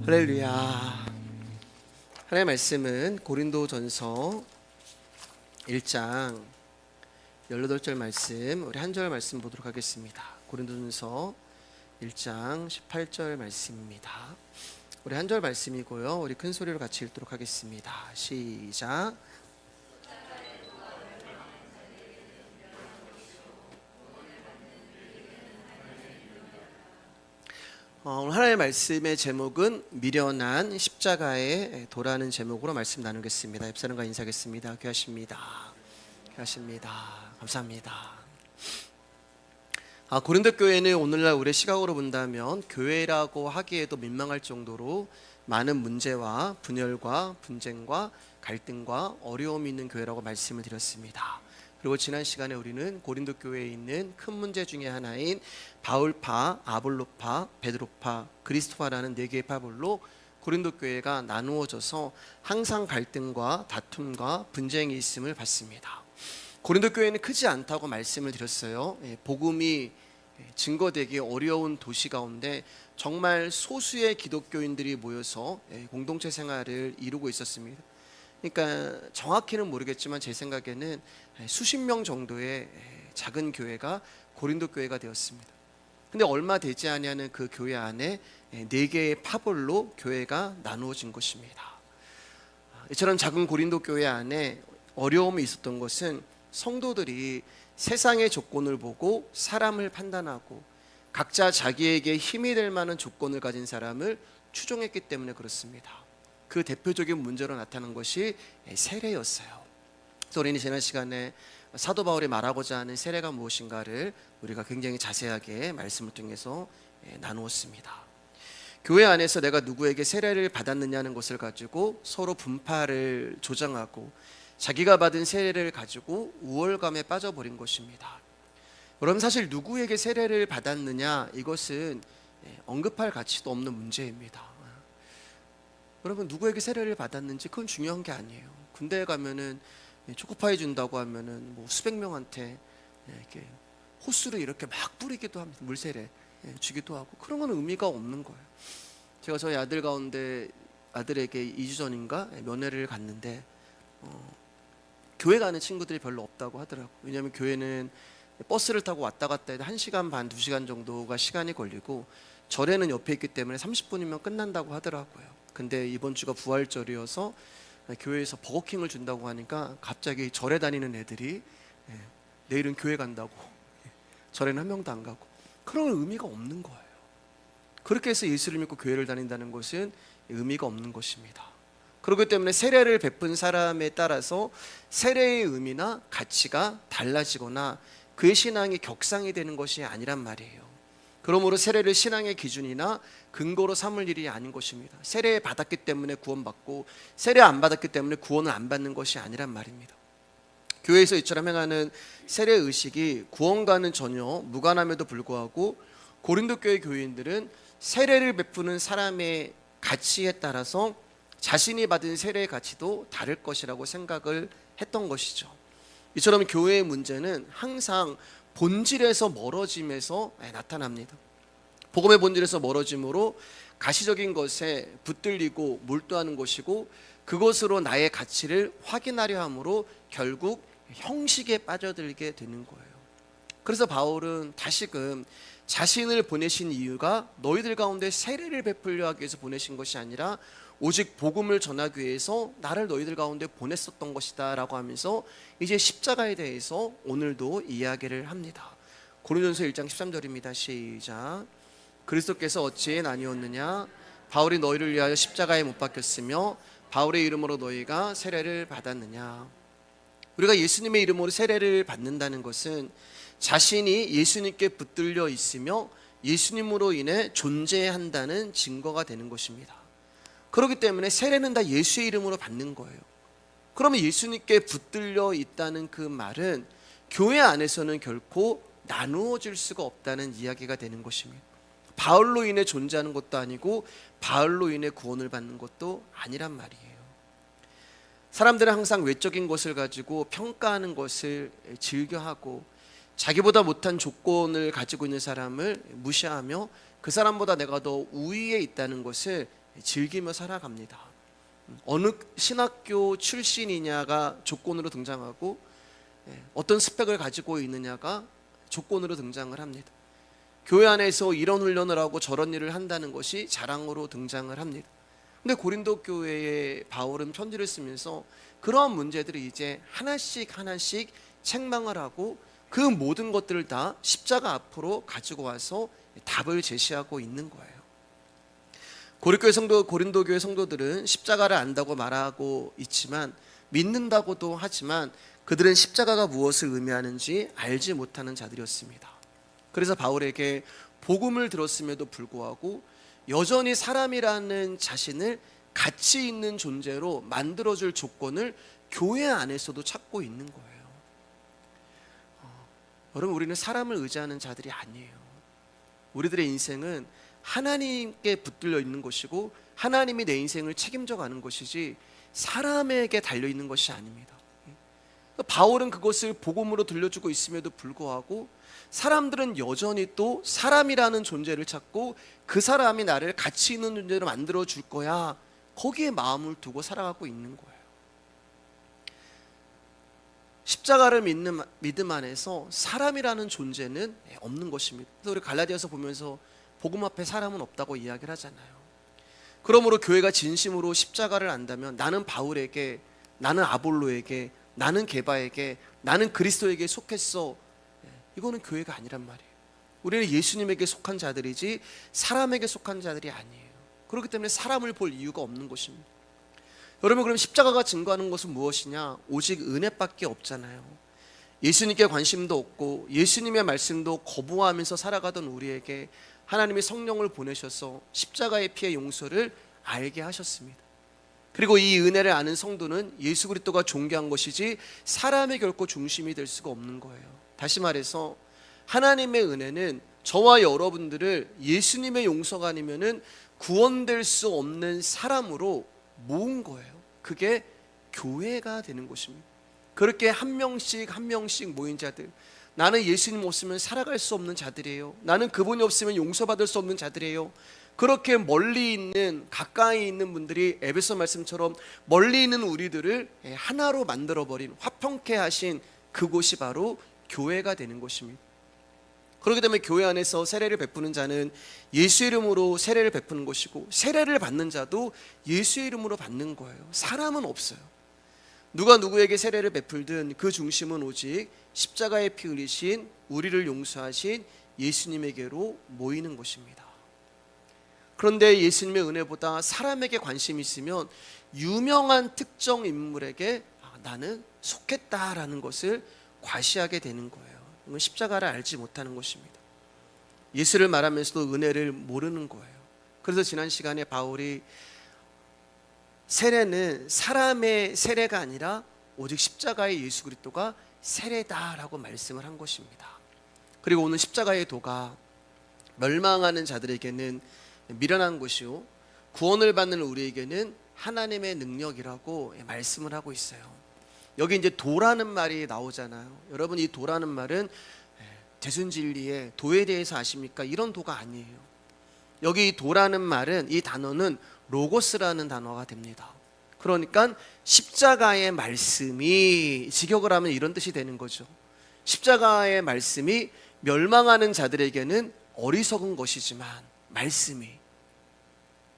할렐루야. 하나님의 말씀은 고린도전서 1장 18절 말씀, 우리 한 절 말씀 보도록 하겠습니다. 고린도전서 1장 18절 말씀입니다. 우리 한 절 말씀이고요. 우리 큰 소리로 같이 읽도록 하겠습니다. 시작. 오늘 하나님의 말씀의 제목은 미련한 십자가의 도라는 제목으로 말씀 나누겠습니다. 옆사람과 인사하겠습니다. 귀하십니다. 귀하십니다. 감사합니다. 고린도 교회는 오늘날 우리의 시각으로 본다면 교회라고 하기에도 민망할 정도로 많은 문제와 분열과 분쟁과 갈등과 어려움이 있는 교회라고 말씀을 드렸습니다. 그리고 지난 시간에 우리는 고린도 교회에 있는 큰 문제 중에 하나인 바울파, 아볼로파, 베드로파, 그리스도파라는 네 개의 파별로 고린도 교회가 나누어져서 항상 갈등과 다툼과 분쟁이 있음을 봤습니다. 고린도 교회는 크지 않다고 말씀을 드렸어요. 복음이 증거되기 어려운 도시 가운데 정말 소수의 기독교인들이 모여서 공동체 생활을 이루고 있었습니다. 그러니까 정확히는 모르겠지만 제 생각에는 수십 명 정도의 작은 교회가 고린도 교회가 되었습니다. 근데 얼마 되지 않냐는 그 교회 안에 네 개의 파벌로 교회가 나누어진 것입니다. 이처럼 작은 고린도 교회 안에 어려움이 있었던 것은 성도들이 세상의 조건을 보고 사람을 판단하고 각자 자기에게 힘이 될 만한 조건을 가진 사람을 추종했기 때문에 그렇습니다. 그 대표적인 문제로 나타난 것이 세례였어요. 그래서 우리는 지난 시간에 사도 바울이 말하고자 하는 세례가 무엇인가를 우리가 굉장히 자세하게 말씀을 통해서 나누었습니다. 교회 안에서 내가 누구에게 세례를 받았느냐는 것을 가지고 서로 분파를 조장하고 자기가 받은 세례를 가지고 우월감에 빠져버린 것입니다. 여러분, 사실 누구에게 세례를 받았느냐, 이것은 언급할 가치도 없는 문제입니다. 여러분, 누구에게 세례를 받았는지 그건 중요한 게 아니에요. 군대에 가면은 초코파이 준다고 하면은 뭐 수백 명한테 이렇게 호수를 이렇게 막 뿌리기도 합니다. 물세례 주기도 하고, 그런 건 의미가 없는 거예요. 제가 저희 아들 가운데 아들에게 2주 전인가 면회를 갔는데 교회 가는 친구들이 별로 없다고 하더라고요. 왜냐하면 교회는 버스를 타고 왔다 갔다 해도 1시간 반, 2시간 정도가 시간이 걸리고 절에는 옆에 있기 때문에 30분이면 끝난다고 하더라고요. 근데 이번 주가 부활절이어서 교회에서 버거킹을 준다고 하니까 갑자기 절에 다니는 애들이 내일은 교회 간다고, 절에는 한 명도 안 가고, 그런 의미가 없는 거예요. 그렇게 해서 예수를 믿고 교회를 다닌다는 것은 의미가 없는 것입니다. 그렇기 때문에 세례를 베푼 사람에 따라서 세례의 의미나 가치가 달라지거나 그의 신앙이 격상이 되는 것이 아니란 말이에요. 그러므로 세례를 신앙의 기준이나 근거로 삼을 일이 아닌 것입니다. 세례 받았기 때문에 구원받고 세례 안 받았기 때문에 구원을 안 받는 것이 아니란 말입니다. 교회에서 이처럼 행하는 세례 의식이 구원과는 전혀 무관함에도 불구하고 고린도 교회 교인들은 세례를 베푸는 사람의 가치에 따라서 자신이 받은 세례의 가치도 다를 것이라고 생각을 했던 것이죠. 이처럼 교회의 문제는 항상 본질에서 멀어짐에서 나타납니다. 복음의 본질에서 멀어짐으로 가시적인 것에 붙들리고 몰두하는 것이고, 그것으로 나의 가치를 확인하려 함으로 결국 형식에 빠져들게 되는 거예요. 그래서 바울은 다시금 자신을 보내신 이유가 너희들 가운데 세례를 베풀려 하기 위해서 보내신 것이 아니라 오직 복음을 전하기 위해서 나를 너희들 가운데 보냈었던 것이다 라고 하면서 이제 십자가에 대해서 오늘도 이야기를 합니다. 고린도전서 1장 13절입니다. 시작. 그리스도께서 어찌 나뉘었느냐? 바울이 너희를 위하여 십자가에 못 박혔으며 바울의 이름으로 너희가 세례를 받았느냐? 우리가 예수님의 이름으로 세례를 받는다는 것은 자신이 예수님께 붙들려 있으며 예수님으로 인해 존재한다는 증거가 되는 것입니다. 그렇기 때문에 세례는 다 예수의 이름으로 받는 거예요. 그러면 예수님께 붙들려 있다는 그 말은 교회 안에서는 결코 나누어질 수가 없다는 이야기가 되는 것입니다. 바울로 인해 존재하는 것도 아니고 바울로 인해 구원을 받는 것도 아니란 말이에요. 사람들은 항상 외적인 것을 가지고 평가하는 것을 즐겨하고 자기보다 못한 조건을 가지고 있는 사람을 무시하며 그 사람보다 내가 더 우위에 있다는 것을 즐기며 살아갑니다. 어느 신학교 출신이냐가 조건으로 등장하고 어떤 스펙을 가지고 있느냐가 조건으로 등장을 합니다. 교회 안에서 이런 훈련을 하고 저런 일을 한다는 것이 자랑으로 등장을 합니다. 근데 고린도 교회에 바울은 편지를 쓰면서 그러한 문제들을 이제 하나씩 책망을 하고 그 모든 것들을 다 십자가 앞으로 가지고 와서 답을 제시하고 있는 거예요. 고린도 교회 성도들은 십자가를 안다고 말하고 있지만, 믿는다고도 하지만 그들은 십자가가 무엇을 의미하는지 알지 못하는 자들이었습니다. 그래서 바울에게 복음을 들었음에도 불구하고 여전히 사람이라는 자신을 가치 있는 존재로 만들어줄 조건을 교회 안에서도 찾고 있는 거예요. 여러분, 우리는 사람을 의지하는 자들이 아니에요. 우리들의 인생은 하나님께 붙들려 있는 것이고 하나님이 내 인생을 책임져 가는 것이지 사람에게 달려 있는 것이 아닙니다. 바울은 그것을 복음으로 들려주고 있음에도 불구하고 사람들은 여전히 또 사람이라는 존재를 찾고 그 사람이 나를 가치 있는 존재로 만들어 줄 거야, 거기에 마음을 두고 살아가고 있는 거예요. 십자가를 믿는 믿음 안에서 사람이라는 존재는 없는 것입니다. 그래서 우리 갈라디아서 보면서 복음 앞에 사람은 없다고 이야기를 하잖아요. 그러므로 교회가 진심으로 십자가를 안다면 나는 바울에게, 나는 아볼로에게, 나는 게바에게, 나는 그리스도에게 속했어, 이거는 교회가 아니란 말이에요. 우리는 예수님에게 속한 자들이지 사람에게 속한 자들이 아니에요. 그렇기 때문에 사람을 볼 이유가 없는 것입니다. 여러분, 그럼 십자가가 증거하는 것은 무엇이냐? 오직 은혜밖에 없잖아요. 예수님께 관심도 없고 예수님의 말씀도 거부하면서 살아가던 우리에게 하나님이 성령을 보내셔서 십자가의 피의 용서를 알게 하셨습니다. 그리고 이 은혜를 아는 성도는 예수 그리스도가 존귀한 것이지 사람의 결코 중심이 될 수가 없는 거예요. 다시 말해서 하나님의 은혜는 저와 여러분들을 예수님의 용서가 아니면은 구원될 수 없는 사람으로 모은 거예요. 그게 교회가 되는 것입니다. 그렇게 한 명씩 모인 자들, 나는 예수님 없으면 살아갈 수 없는 자들이에요. 나는 그분이 없으면 용서받을 수 없는 자들이에요. 그렇게 멀리 있는, 가까이 있는 분들이 에베소 말씀처럼 멀리 있는 우리들을 하나로 만들어버린, 화평케 하신 그곳이 바로 교회가 되는 것입니다. 그렇기 때문에 교회 안에서 세례를 베푸는 자는 예수 이름으로 세례를 베푸는 것이고 세례를 받는 자도 예수 이름으로 받는 거예요. 사람은 없어요. 누가 누구에게 세례를 베풀든 그 중심은 오직 십자가의 피 흘리신, 우리를 용서하신 예수님에게로 모이는 것입니다. 그런데 예수님의 은혜보다 사람에게 관심이 있으면 유명한 특정 인물에게 나는 속했다라는 것을 과시하게 되는 거예요. 이건 십자가를 알지 못하는 것입니다. 예수를 말하면서도 은혜를 모르는 거예요. 그래서 지난 시간에 바울이 세례는 사람의 세례가 아니라 오직 십자가의 예수 그리스도가 세례다라고 말씀을 한 것입니다. 그리고 오늘 십자가의 도가 멸망하는 자들에게는 미련한 것이요 구원을 받는 우리에게는 하나님의 능력이라고 말씀을 하고 있어요. 여기 이제 도라는 말이 나오잖아요. 여러분, 이 도라는 말은 대순진리의 도에 대해서 아십니까? 이런 도가 아니에요. 여기 이 도라는 말은, 이 단어는 로고스라는 단어가 됩니다. 그러니까 십자가의 말씀이, 직역을 하면 이런 뜻이 되는 거죠. 십자가의 말씀이 멸망하는 자들에게는 어리석은 것이지만 말씀이,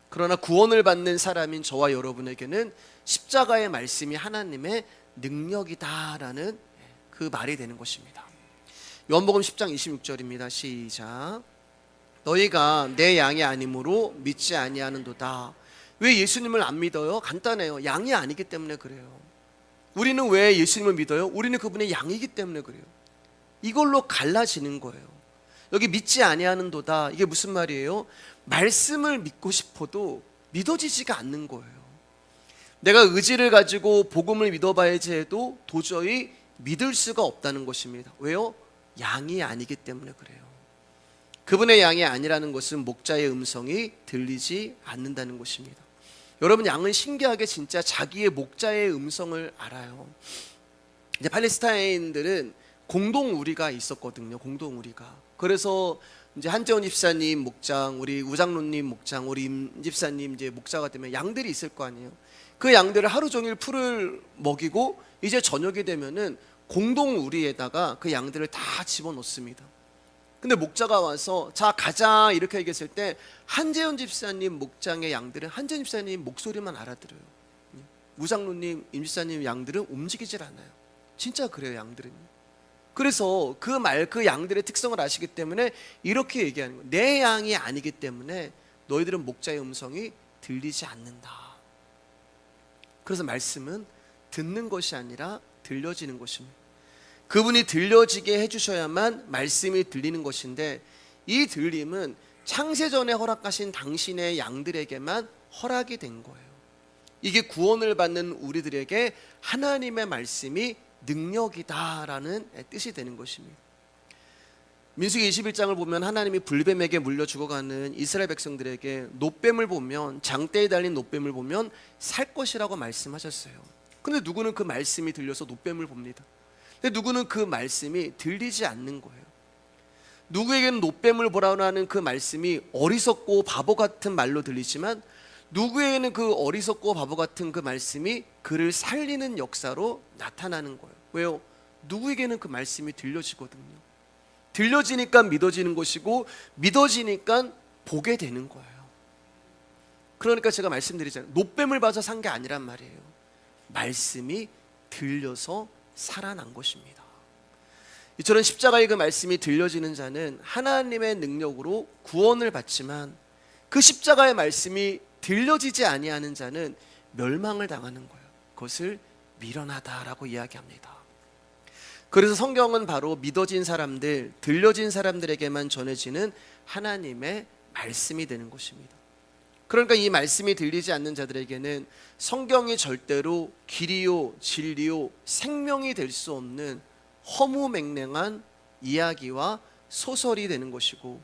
그러나 구원을 받는 사람인 저와 여러분에게는 십자가의 말씀이 하나님의 능력이다라는 그 말이 되는 것입니다. 요한복음 10장 26절입니다. 시작. 너희가 내 양이 아니므로 믿지 아니하는도다. 왜 예수님을 안 믿어요? 간단해요. 양이 아니기 때문에 그래요. 우리는 왜 예수님을 믿어요? 우리는 그분의 양이기 때문에 그래요. 이걸로 갈라지는 거예요. 여기 믿지 아니하는도다, 이게 무슨 말이에요? 말씀을 믿고 싶어도 믿어지지가 않는 거예요. 내가 의지를 가지고 복음을 믿어봐야지 해도 도저히 믿을 수가 없다는 것입니다. 왜요? 양이 아니기 때문에 그래요. 그분의 양이 아니라는 것은 목자의 음성이 들리지 않는다는 것입니다. 여러분, 양은 신기하게 진짜 자기의 목자의 음성을 알아요. 이제 팔레스타인들은 공동우리가 있었거든요. 공동우리가. 그래서 이제 한재원 집사님 목장, 우리 우장로님 목장, 우리 임 집사님 이제 목자가 되면 양들이 있을 거 아니에요. 그 양들을 하루 종일 풀을 먹이고 이제 저녁이 되면은 공동 우리에다가 그 양들을 다 집어넣습니다. 근데 목자가 와서 자 가자 이렇게 얘기했을 때 한재현 집사님 목장의 양들은 한재현 집사님 목소리만 알아들어요. 우장로님, 임 집사님 양들은 움직이질 않아요. 진짜 그래요, 양들은. 그래서 그 양들의 특성을 아시기 때문에 이렇게 얘기하는 거예요. 내 양이 아니기 때문에 너희들은 목자의 음성이 들리지 않는다. 그래서 말씀은 듣는 것이 아니라 들려지는 것입니다. 그분이 들려지게 해주셔야만 말씀이 들리는 것인데, 이 들림은 창세전에 허락하신 당신의 양들에게만 허락이 된 거예요. 이게 구원을 받는 우리들에게 하나님의 말씀이 능력이다라는 뜻이 되는 것입니다. 민수기 21장을 보면 하나님이 불뱀에게 물려 죽어가는 이스라엘 백성들에게 노뱀을 보면, 장대에 달린 노뱀을 보면 살 것이라고 말씀하셨어요. 근데 누구는 그 말씀이 들려서 노뱀을 봅니다. 근데 누구는 그 말씀이 들리지 않는 거예요. 누구에게는 노뱀을 보라는 그 말씀이 어리석고 바보 같은 말로 들리지만, 누구에게는 그 어리석고 바보 같은 그 말씀이 그를 살리는 역사로 나타나는 거예요. 왜요? 누구에게는 그 말씀이 들려지거든요. 들려지니까 믿어지는 것이고, 믿어지니까 보게 되는 거예요. 그러니까 제가 말씀드리잖아요. 노뱀을 봐서 산 게 아니란 말이에요. 말씀이 들려서 살아난 것입니다. 이처럼 십자가의 그 말씀이 들려지는 자는 하나님의 능력으로 구원을 받지만, 그 십자가의 말씀이 들려지지 아니하는 자는 멸망을 당하는 거예요. 그것을 미련하다라고 이야기합니다. 그래서 성경은 바로 믿어진 사람들, 들려진 사람들에게만 전해지는 하나님의 말씀이 되는 것입니다. 그러니까 이 말씀이 들리지 않는 자들에게는 성경이 절대로 길이요, 진리요, 생명이 될 수 없는 허무맹랑한 이야기와 소설이 되는 것이고,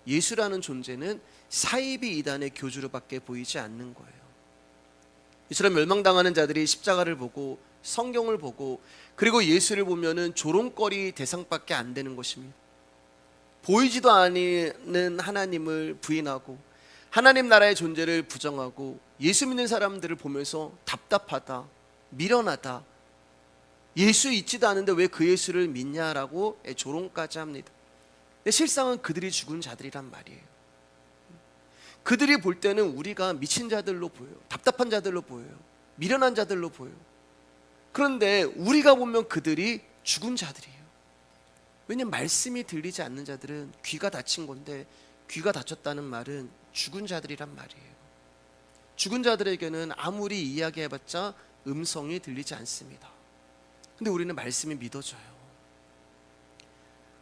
예수라는 존재는 사이비 이단의 교주로밖에 보이지 않는 거예요. 이처럼 멸망당하는 자들이 십자가를 보고 성경을 보고 그리고 예수를 보면은 조롱거리 대상밖에 안 되는 것입니다. 보이지도 않는 하나님을 부인하고 하나님 나라의 존재를 부정하고 예수 믿는 사람들을 보면서 답답하다, 미련하다, 예수 있지도 않은데 왜 그 예수를 믿냐라고 조롱까지 합니다. 근데 실상은 그들이 죽은 자들이란 말이에요. 그들이 볼 때는 우리가 미친 자들로 보여요. 답답한 자들로 보여요. 미련한 자들로 보여요. 그런데 우리가 보면 그들이 죽은 자들이에요. 왜냐하면 말씀이 들리지 않는 자들은 귀가 닫힌 건데, 귀가 닫혔다는 말은 죽은 자들이란 말이에요. 죽은 자들에게는 아무리 이야기해봤자 음성이 들리지 않습니다. 근데 우리는 말씀이 믿어져요.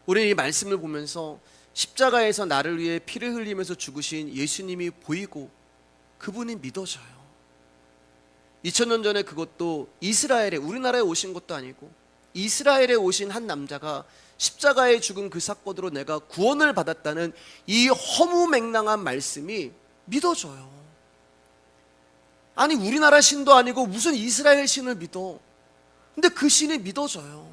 우리는 이 말씀을 보면서 십자가에서 나를 위해 피를 흘리면서 죽으신 예수님이 보이고 그분이 믿어져요. 2000년 전에 그것도 이스라엘에, 우리나라에 오신 것도 아니고 이스라엘에 오신 한 남자가 십자가에 죽은 그 사건으로 내가 구원을 받았다는 이 허무맹랑한 말씀이 믿어져요. 아니 우리나라 신도 아니고 무슨 이스라엘 신을 믿어. 근데 그 신이 믿어져요.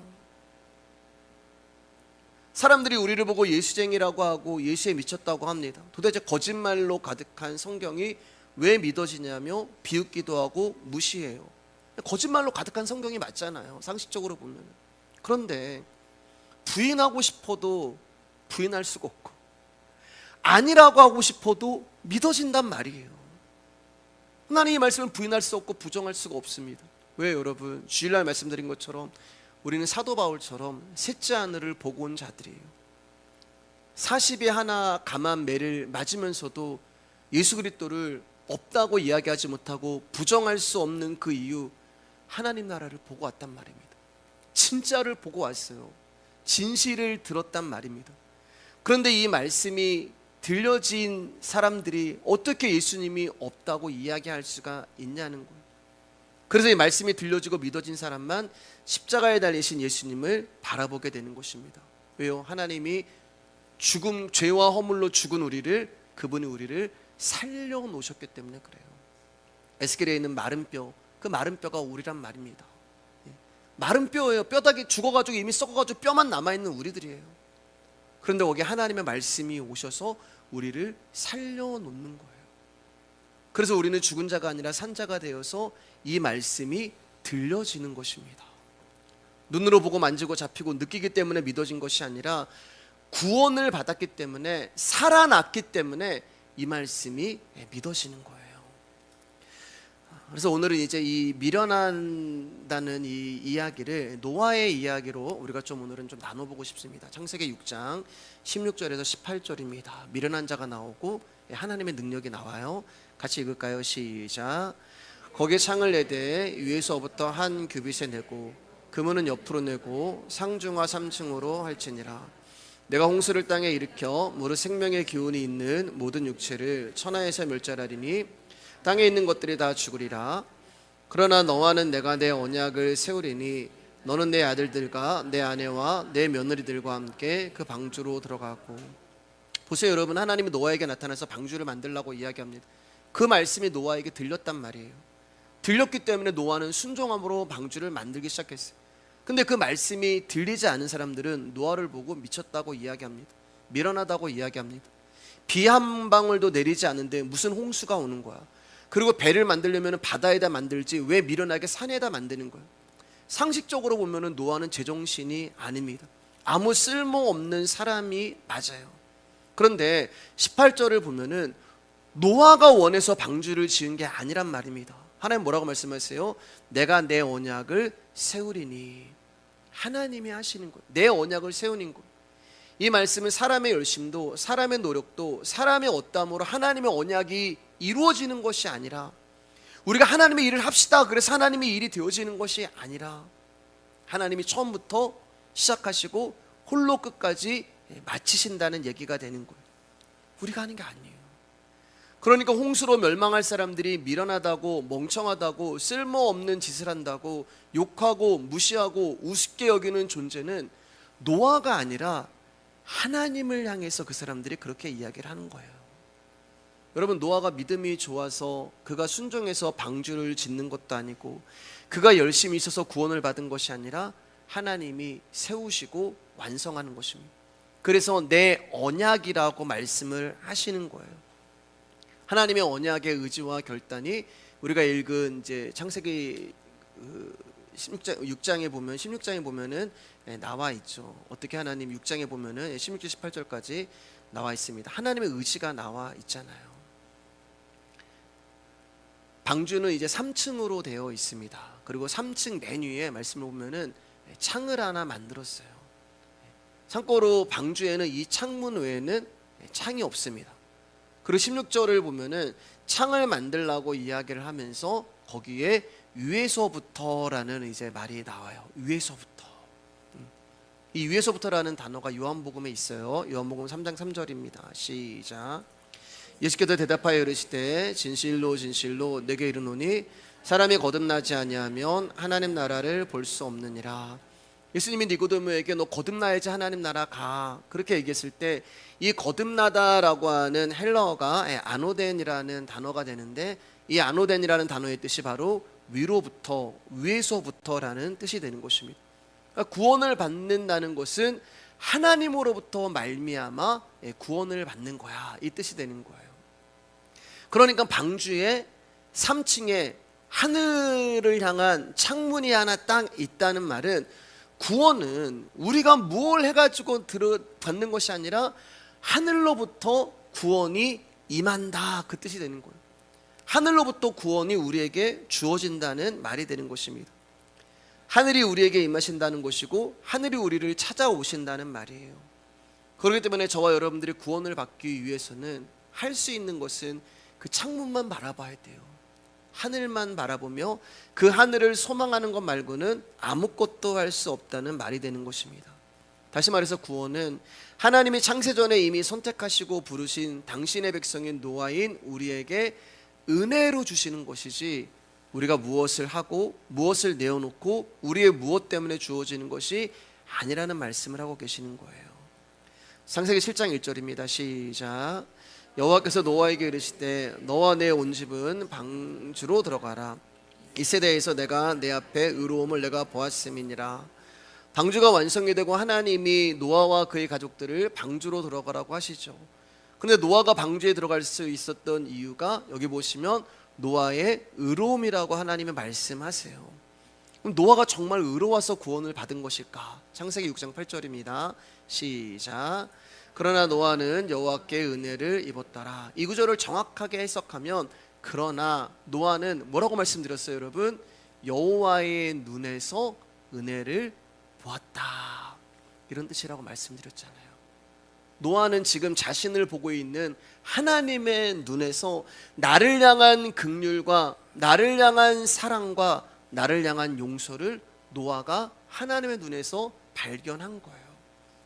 사람들이 우리를 보고 예수쟁이라고 하고 예수에 미쳤다고 합니다. 도대체 거짓말로 가득한 성경이 왜 믿어지냐며 비웃기도 하고 무시해요. 거짓말로 가득한 성경이 맞잖아요, 상식적으로 보면. 그런데 부인하고 싶어도 부인할 수가 없고 아니라고 하고 싶어도 믿어진단 말이에요. 하나님 이 말씀을 부인할 수 없고 부정할 수가 없습니다. 왜 여러분? 주일날 말씀드린 것처럼 우리는 사도 바울처럼 셋째 하늘을 보고 온 자들이에요. 40이 하나 감한 매를 맞으면서도 예수 그리스도를 없다고 이야기하지 못하고 부정할 수 없는 그 이유, 하나님 나라를 보고 왔단 말입니다. 진짜를 보고 왔어요. 진실을 들었단 말입니다. 그런데 이 말씀이 들려진 사람들이 어떻게 예수님이 없다고 이야기할 수가 있냐는 거예요. 그래서 이 말씀이 들려지고 믿어진 사람만 십자가에 달리신 예수님을 바라보게 되는 것입니다. 왜요? 하나님이 죽음, 죄와 허물로 죽은 우리를, 그분이 우리를 살려놓으셨기 때문에 그래요. 에스겔에 있는 마른 뼈, 그 마른 뼈가 우리란 말입니다. 마른 뼈예요. 뼈다귀 죽어가지고 이미 썩어가지고 뼈만 남아있는 우리들이에요. 그런데 거기 하나님의 말씀이 오셔서 우리를 살려놓는 거예요. 그래서 우리는 죽은 자가 아니라 산 자가 되어서 이 말씀이 들려지는 것입니다. 눈으로 보고 만지고 잡히고 느끼기 때문에 믿어진 것이 아니라 구원을 받았기 때문에, 살아났기 때문에 이 말씀이 믿어지는 거예요. 그래서 오늘은 이제 이 미련한다는 이 이야기를 노아의 이야기로 우리가 좀 오늘은 좀 나눠보고 싶습니다. 창세기 6장 16절에서 18절입니다. 미련한 자가 나오고 하나님의 능력이 나와요. 같이 읽을까요? 시작. 거기에 창을 내되 위에서부터 한 규빗에 내고 그문은 옆으로 내고 상중하 3층으로 할지니라. 내가 홍수를 땅에 일으켜 무릇 생명의 기운이 있는 모든 육체를 천하에서 멸절하리니 땅에 있는 것들이 다 죽으리라. 그러나 너와는 내가 내 언약을 세우리니 너는 내 아들들과 내 아내와 내 며느리들과 함께 그 방주로 들어가고. 보세요 여러분, 하나님이 노아에게 나타나서 방주를 만들라고 이야기합니다. 그 말씀이 노아에게 들렸단 말이에요. 들렸기 때문에 노아는 순종함으로 방주를 만들기 시작했어요. 근데 그 말씀이 들리지 않은 사람들은 노아를 보고 미쳤다고 이야기합니다. 미련하다고 이야기합니다. 비 한 방울도 내리지 않는데 무슨 홍수가 오는 거야. 그리고 배를 만들려면 바다에다 만들지 왜 미련하게 산에다 만드는 거야. 상식적으로 보면 노아는 제정신이 아닙니다. 아무 쓸모없는 사람이 맞아요. 그런데 18절을 보면은 노아가 원해서 방주를 지은 게 아니란 말입니다. 하나님 뭐라고 말씀하세요? 내가 내 언약을 세우리니. 하나님이 하시는 거예요. 내 언약을 세우는 거예요. 이 말씀은 사람의 열심도, 사람의 노력도, 사람의 어떠함으로 하나님의 언약이 이루어지는 것이 아니라, 우리가 하나님의 일을 합시다 그래서 하나님의 일이 되어지는 것이 아니라, 하나님이 처음부터 시작하시고 홀로 끝까지 마치신다는 얘기가 되는 거예요. 우리가 하는 게 아니에요. 그러니까 홍수로 멸망할 사람들이 미련하다고, 멍청하다고, 쓸모없는 짓을 한다고 욕하고 무시하고 우습게 여기는 존재는 노아가 아니라 하나님을 향해서 그 사람들이 그렇게 이야기를 하는 거예요. 여러분, 노아가 믿음이 좋아서 그가 순종해서 방주를 짓는 것도 아니고 그가 열심히 있어서 구원을 받은 것이 아니라 하나님이 세우시고 완성하는 것입니다. 그래서 내 언약이라고 말씀을 하시는 거예요. 하나님의 언약의 의지와 결단이 우리가 읽은 이제 창세기 16장에 보면은 나와 있죠. 어떻게 하나님 6장에 보면은 16절 18절까지 나와 있습니다. 하나님의 의지가 나와 있잖아요. 방주는 이제 3층으로 되어 있습니다. 그리고 3층 맨 위에 말씀을 보면은 창을 하나 만들었어요. 참고로 방주에는 이 창문 외에는 창이 없습니다. 그리고 16절을 보면은 창을 만들라고 이야기를 하면서 거기에 위에서부터라는 이제 말이 나와요. 위에서부터. 이 위에서부터라는 단어가 요한복음에 있어요. 요한복음 3장 3절입니다. 시작. 예수께서 대답하여 이르시되 진실로 진실로 내게 이르노니 사람이 거듭나지 아니하면 하나님 나라를 볼 수 없느니라. 예수님이 니고데모에게 너 거듭나야지 하나님 나라 가, 그렇게 얘기했을 때 이 거듭나다라고 하는 헬라어가 아노덴이라는 단어가 되는데, 이 아노덴이라는 단어의 뜻이 바로 위로부터, 위에서부터라는 뜻이 되는 것입니다. 그러니까 구원을 받는다는 것은 하나님으로부터 말미암아 구원을 받는 거야, 이 뜻이 되는 거예요. 그러니까 방주에 3층에 하늘을 향한 창문이 하나 딱 있다는 말은, 구원은 우리가 뭘 해가지고 받는 것이 아니라 하늘로부터 구원이 임한다, 그 뜻이 되는 거예요. 하늘로부터 구원이 우리에게 주어진다는 말이 되는 것입니다. 하늘이 우리에게 임하신다는 것이고 하늘이 우리를 찾아오신다는 말이에요. 그렇기 때문에 저와 여러분들이 구원을 받기 위해서는 할 수 있는 것은 그 창문만 바라봐야 돼요. 하늘만 바라보며 그 하늘을 소망하는 것 말고는 아무것도 할 수 없다는 말이 되는 것입니다. 다시 말해서 구원은 하나님이 창세전에 이미 선택하시고 부르신 당신의 백성인 노아인 우리에게 은혜로 주시는 것이지, 우리가 무엇을 하고 무엇을 내어놓고 우리의 무엇 때문에 주어지는 것이 아니라는 말씀을 하고 계시는 거예요. 창세기 7장 1절입니다. 시작. 여호와께서 노아에게 이르시되 너와 내 온 집은 방주로 들어가라. 이 세대에서 내가 내 앞에 의로움을 내가 보았음이니라. 방주가 완성이 되고 하나님이 노아와 그의 가족들을 방주로 들어가라고 하시죠. 그런데 노아가 방주에 들어갈 수 있었던 이유가 여기 보시면 노아의 의로움이라고 하나님이 말씀하세요. 그럼 노아가 정말 의로워서 구원을 받은 것일까? 창세기 6장 8절입니다. 시작. 그러나 노아는 여호와께 은혜를 입었더라. 이 구절을 정확하게 해석하면 그러나 노아는 뭐라고 말씀드렸어요, 여러분? 여호와의 눈에서 은혜를 보았다, 이런 뜻이라고 말씀드렸잖아요. 노아는 지금 자신을 보고 있는 하나님의 눈에서 나를 향한 긍휼과 나를 향한 사랑과 나를 향한 용서를 노아가 하나님의 눈에서 발견한 거예요.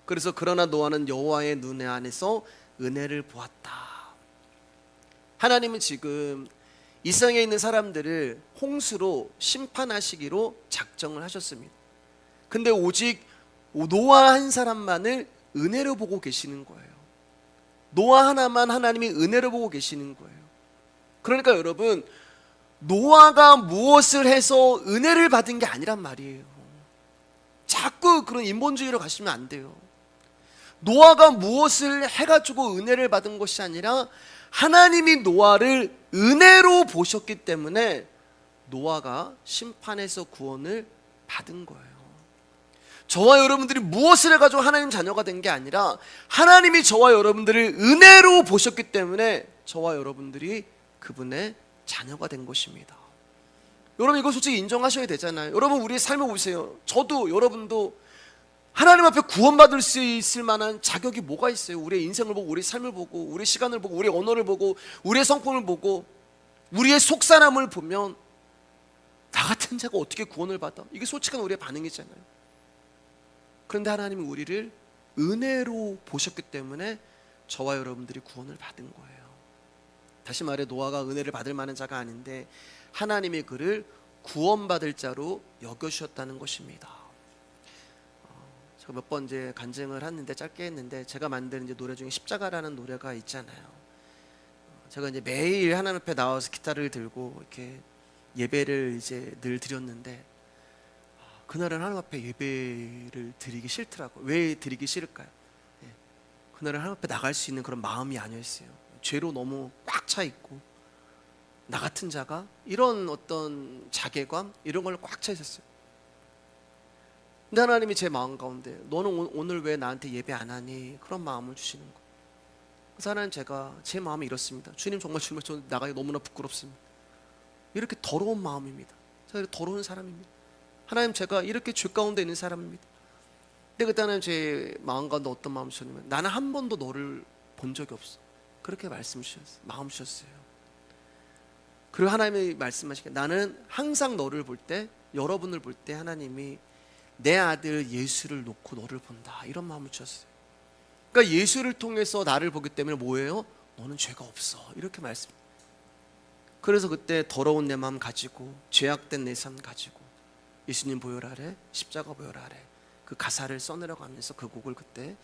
그래서 그러나 노아는 여호와의 눈 안에서 은혜를 보았다. 하나님은 지금 이 세상에 있는 사람들을 홍수로 심판하시기로 작정을 하셨습니다. 근데 오직 노아 한 사람만을 은혜로 보고 계시는 거예요. 노아 하나만 하나님이 은혜로 보고 계시는 거예요. 그러니까 여러분, 노아가 무엇을 해서 은혜를 받은 게 아니란 말이에요. 자꾸 그런 인본주의로 가시면 안 돼요. 노아가 무엇을 해가지고 은혜를 받은 것이 아니라 하나님이 노아를 은혜로 보셨기 때문에 노아가 심판에서 구원을 받은 거예요. 저와 여러분들이 무엇을 해가지고 하나님 자녀가 된 게 아니라 하나님이 저와 여러분들을 은혜로 보셨기 때문에 저와 여러분들이 그분의 자녀가 된 것입니다. 여러분, 이거 솔직히 인정하셔야 되잖아요. 여러분, 우리의 삶을 보세요. 저도 여러분도 하나님 앞에 구원받을 수 있을 만한 자격이 뭐가 있어요? 우리의 인생을 보고, 우리의 삶을 보고, 우리의 시간을 보고, 우리의 언어를 보고, 우리의 성품을 보고, 우리의 속사람을 보면 나 같은 자가 어떻게 구원을 받아? 이게 솔직한 우리의 반응이잖아요. 그런데 하나님은 우리를 은혜로 보셨기 때문에 저와 여러분들이 구원을 받은 거예요. 다시 말해, 노아가 은혜를 받을 만한 자가 아닌데 하나님이 그를 구원받을 자로 여겨주셨다는 것입니다. 제가 몇 번 이제 간증을 했는데, 짧게 했는데, 제가 만든 이제 노래 중에 십자가라는 노래가 있잖아요. 제가 이제 매일 하나님 앞에 나와서 기타를 들고 이렇게 예배를 이제 늘 드렸는데, 그날은 하나님 앞에 예배를 드리기 싫더라고요. 왜 드리기 싫을까요? 그날은 하나님 앞에 나갈 수 있는 그런 마음이 아니었어요. 죄로 너무 꽉 차 있고, 나 같은 자가 이런 어떤 자괴감, 이런 걸 꽉 차 있었어요. 근데 하나님이 제 마음 가운데 너는 오늘 왜 나한테 예배 안 하니? 그런 마음을 주시는 거예요. 그래서 하나님, 제가 제 마음이 이렇습니다. 주님, 정말 저 나가기 너무나 부끄럽습니다. 이렇게 더러운 마음입니다. 제가 이렇게 더러운 사람입니다. 하나님, 제가 이렇게 죄 가운데 있는 사람입니다. 근데 그때 하나님 제 마음 가운데 어떤 마음을 주셨냐면, 나는 한 번도 너를 본 적이 없어. 그렇게 말씀 주셨어요. 마음 주셨어요. 그리고 하나님이 말씀하시기에 나는 항상 너를 볼 때, 여러분을 볼 때 하나님이 내 아들 예수를 놓고 너를 본다, 이런 마음을 주셨어요. 그러니까 예수를 통해서 나를 보기 때문에 뭐예요? 너는 죄가 없어, 이렇게 말씀. 그래서 그때 더러운 내 마음 가지고, 죄악된 내 삶 가지고 예수님 보혈 아래, 십자가 보혈 아래 그 가사를 써내려고 하면서 그 곡을 그때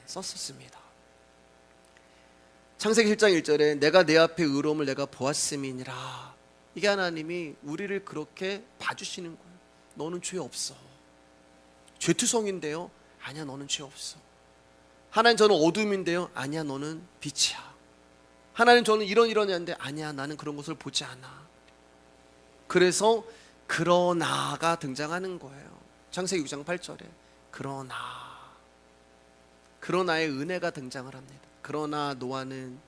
썼었습니다. 창세기 1장 1절에 내가 내 앞에 의로움을 내가 보았음이니라. 이게 하나님이 우리를 그렇게 봐주시는 거예요. 너는 죄 없어. 죄투성인데요? 아니야, 너는 죄 없어. 하나님, 저는 어둠인데요? 아니야, 너는 빛이야. 하나님, 저는 이런데 아니야, 나는 그런 것을 보지 않아. 그래서 그러나가 등장하는 거예요. 창세기 6장 8절에 그러나의 은혜가 등장을 합니다. 그러나 노아는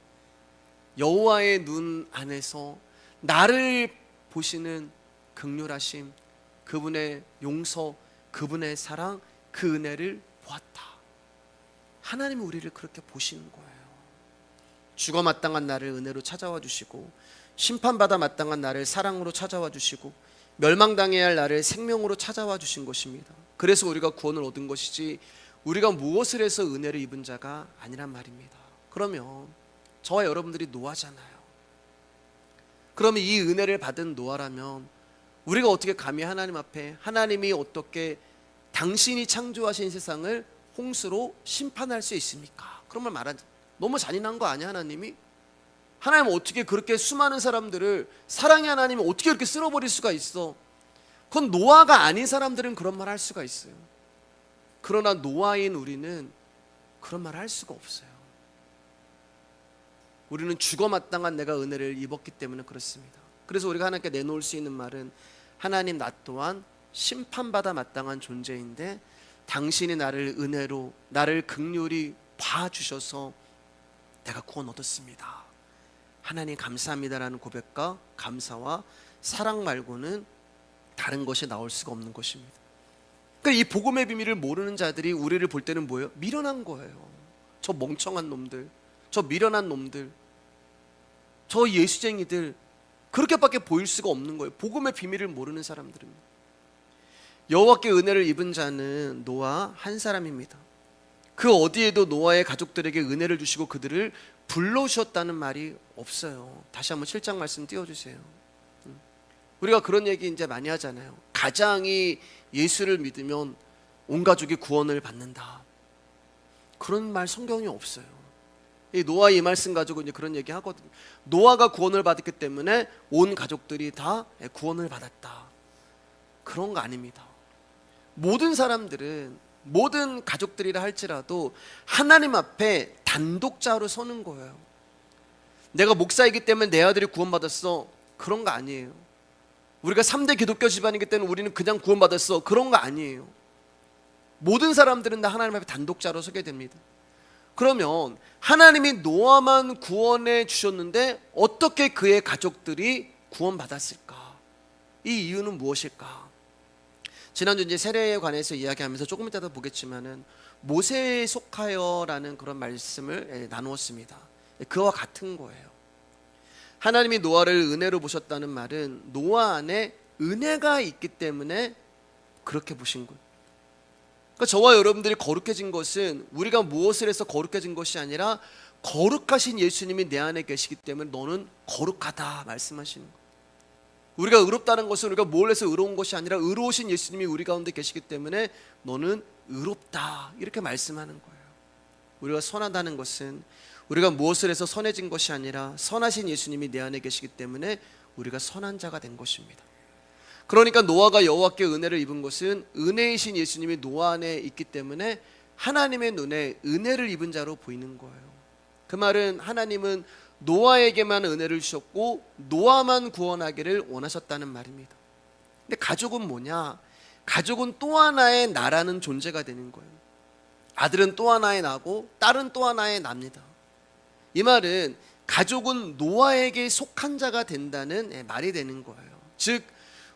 여호와의 눈 안에서 나를 보시는 긍휼하심, 그분의 용서, 그분의 사랑, 그 은혜를 보았다. 하나님이 우리를 그렇게 보시는 거예요. 죽어 마땅한 나를 은혜로 찾아와 주시고, 심판받아 마땅한 나를 사랑으로 찾아와 주시고, 멸망당해야 할 나를 생명으로 찾아와 주신 것입니다. 그래서 우리가 구원을 얻은 것이지 우리가 무엇을 해서 은혜를 입은 자가 아니란 말입니다. 그러면 저와 여러분들이 노아잖아요. 그러면 이 은혜를 받은 노아라면 우리가 어떻게 감히 하나님 앞에, 하나님이 어떻게 당신이 창조하신 세상을 홍수로 심판할 수 있습니까? 그런 말 말하지. 너무 잔인한 거 아니야? 하나님 어떻게 그렇게 수많은 사람들을, 사랑의 하나님이 어떻게 그렇게 쓸어버릴 수가 있어? 그건 노아가 아닌 사람들은 그런 말 할 수가 있어요. 그러나 노아인 우리는 그런 말을 할 수가 없어요. 우리는 죽어 마땅한 내가 은혜를 입었기 때문에 그렇습니다. 그래서 우리가 하나님께 내놓을 수 있는 말은, 하나님, 나 또한 심판받아 마땅한 존재인데 당신이 나를 은혜로, 나를 긍휼히 봐주셔서 내가 구원 얻었습니다. 하나님 감사합니다라는 고백과 감사와 사랑 말고는 다른 것이 나올 수가 없는 것입니다. 그러니까 이 복음의 비밀을 모르는 자들이 우리를 볼 때는 뭐예요? 미련한 거예요. 저 멍청한 놈들, 저 미련한 놈들, 저 예수쟁이들, 그렇게밖에 보일 수가 없는 거예요. 복음의 비밀을 모르는 사람들입니다. 여호와께 은혜를 입은 자는 노아 한 사람입니다. 그 어디에도 노아의 가족들에게 은혜를 주시고 그들을 불러주셨다는 말이 없어요. 다시 한번 7장 말씀 띄워주세요. 우리가 그런 얘기 이제 많이 하잖아요. 가장이 예수를 믿으면 온 가족이 구원을 받는다. 그런 말 성경에 없어요. 이 노아 이 말씀 가지고 이제 그런 얘기 하거든요. 노아가 구원을 받았기 때문에 온 가족들이 다 구원을 받았다. 그런 거 아닙니다. 모든 사람들은, 모든 가족들이라 할지라도 하나님 앞에 단독자로 서는 거예요. 내가 목사이기 때문에 내 아들이 구원받았어, 그런 거 아니에요. 우리가 3대 기독교 집안이기 때문에 우리는 그냥 구원받았어, 그런 거 아니에요. 모든 사람들은 다 하나님 앞에 단독자로 서게 됩니다. 그러면 하나님이 노아만 구원해 주셨는데 어떻게 그의 가족들이 구원받았을까? 이 이유는 무엇일까? 지난주 이제 세례에 관해서 이야기하면서 조금 이따도 보겠지만은 모세에 속하여라는 그런 말씀을 나누었습니다. 그와 같은 거예요. 하나님이 노아를 은혜로 보셨다는 말은 노아 안에 은혜가 있기 때문에 그렇게 보신 거예요. 그러니까 저와 여러분들이 거룩해진 것은 우리가 무엇을 해서 거룩해진 것이 아니라 거룩하신 예수님이 내 안에 계시기 때문에 너는 거룩하다 말씀하시는 거예요. 우리가 의롭다는 것은 우리가 뭘 해서 의로운 것이 아니라 의로우신 예수님이 우리 가운데 계시기 때문에 너는 의롭다, 이렇게 말씀하는 거예요. 우리가 선하다는 것은 우리가 무엇을 해서 선해진 것이 아니라 선하신 예수님이 내 안에 계시기 때문에 우리가 선한 자가 된 것입니다. 그러니까 노아가 여호와께 은혜를 입은 것은 은혜이신 예수님이 노아 안에 있기 때문에 하나님의 눈에 은혜를 입은 자로 보이는 거예요. 그 말은 하나님은 노아에게만 은혜를 주셨고 노아만 구원하기를 원하셨다는 말입니다. 근데 가족은 뭐냐? 가족은 또 하나의 나라는 존재가 되는 거예요. 아들은 또 하나의 나고 딸은 또 하나의 납니다. 이 말은 가족은 노아에게 속한 자가 된다는 말이 되는 거예요. 즉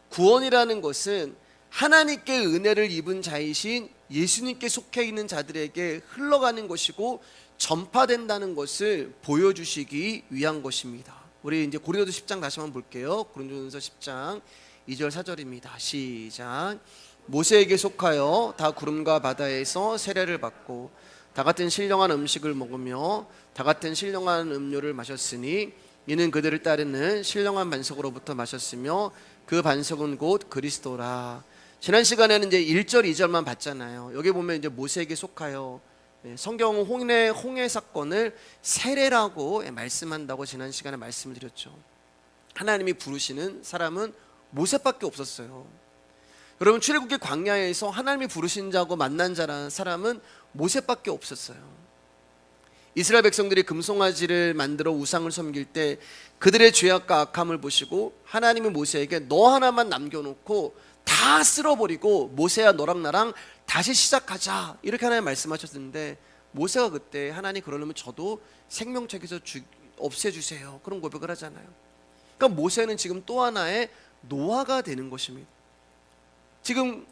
구원이라는 것은 하나님께 은혜를 입은 자이신 예수님께 속해 있는 자들에게 흘러가는 것이고 전파된다는 것을 보여주시기 위한 것입니다. 우리 이제 고린도서 10장 다시 한번 볼게요. 고린도서 10장 2절 4절입니다. 시작. 모세에게 속하여 다 구름과 바다에서 세례를 받고 다 같은 신령한 음식을 먹으며 다 같은 신령한 음료를 마셨으니 이는 그들을 따르는 신령한 반석으로부터 마셨으며 그 반석은 곧 그리스도라. 지난 시간에는 이제 1절 2절만 봤잖아요. 여기 보면 이제 모세에게 속하여, 성경은 홍해 사건을 세례라고 말씀한다고 지난 시간에 말씀을 드렸죠. 하나님이 부르시는 사람은 모세밖에 없었어요. 여러분 출애굽기 광야에서 하나님이 부르신 자고 만난 자라는 사람은 모세밖에 없었어요. 이스라엘 백성들이 금송아지를 만들어 우상을 섬길 때 그들의 죄악과 악함을 보시고 하나님이 모세에게 너 하나만 남겨놓고 다 쓸어버리고 모세야 너랑 나랑 다시 시작하자, 이렇게 하나님 말씀하셨는데 모세가 그때 하나님 그러려면 저도 생명책에서 없애주세요, 그런 고백을 하잖아요. 그러니까 모세는 지금 또 하나의 노아가 되는 것입니다. 지금